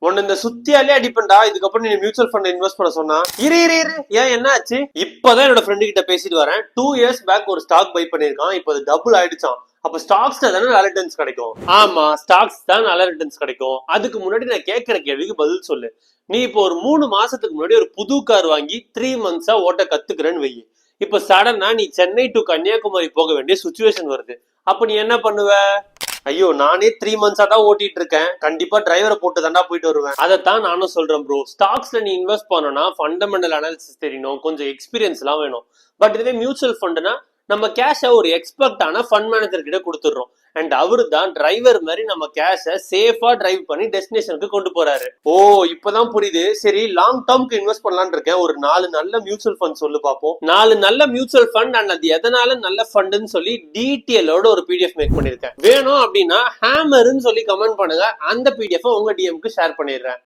உன்ன இந்த சுத்தியாலே அடிப்பண்டா. இதுக்கப்புறம் நீ மியூச்சுவல் ஃபண்ட் இன்வெஸ்ட் பண்ண சொன்னா இரு ஏன் என்ன ஆச்சு? இப்பதான் என்னோட ஃப்ரெண்டு கிட்ட பேசிட்டு வரேன். 2 years பேக் ஒரு ஸ்டாக் பை பண்ணிருக்கான். இப்போ அது டபுள் ஆயிடுச்சான். அப்ப ஸ்டாக்ஸ்ல தானே நல்ல ரிட்டர்ன்ஸ் கிடைக்கும். ஆமா, ஸ்டாக்ஸ் தான் நல்ல ரிட்டர்ன்ஸ் கிடைக்கும். அதுக்கு முன்னாடி நான் கேட்கிற கேள்விக்கு பதில் சொல்லு. நீ இப்போ ஒரு 3 மாசத்துக்கு முன்னாடி ஒரு புது கார் வாங்கி 3 months ஓட்ட கத்துக்கிறேன்னு வை. இப்ப சடனா நீ சென்னை டு கன்னியாகுமரி போக வேண்டிய சுச்சுவேஷன் வருது. அப்ப நீ என்ன பண்ணுவ? ஐயோ, நானே 3 months தான் ஓட்டிட்டு இருக்கேன், கண்டிப்பா டிரைவரை போட்டு தாண்டா போயிட்டு வருவேன். அதைத்தான் நானும் சொல்றேன் ப்ரோ. ஸ்டாக்ஸ்ல நீ இன்வெஸ்ட் பண்ணனா ஃபண்டமெண்டல் அனாலிசிஸ் தெரியணும், கொஞ்சம் எக்ஸ்பீரியன்ஸ் எல்லாம் வேணும். பட் இதுவே மியூச்சுவல் ஃபண்ட்னா நம்ம கேஷை ஒரு எக்ஸ்பர்ட்டான ஃபண்ட் மேனேஜர் கிட்ட கொடுத்துடுறோம். அண்ட் அவரு தான் டிரைவர் மாதிரி நம்ம கேஷை சேஃபா டிரைவ் பண்ணி டெஸ்டினேஷனுக்கு கொண்டு போறாரு. ஓ, இப்பதான் புரியுது. சரி, லாங் டேர்ம்க்கு இன்வெஸ்ட் பண்ணலாம்னு இருக்கேன். ஒரு 4 நல்ல மியூச்சுவல் ஃபண்ட் சொல்லு பாப்போம். 4 நல்ல மியூச்சுவல் ஃபண்ட் அண்ட் அது எதனால நல்ல ஃபண்ட்னு சொல்லி டீட்டெயிலோட ஒரு பிடிஎஃப் மேக் பண்ணிருக்கேன். வேணும் அப்படின்னா ஹேமர்னு சொல்லி கமெண்ட் பண்ணுங்க. அந்த பிடிஎஃப் உங்க டிஎம்க்கு ஷேர் பண்ணிடுறேன்.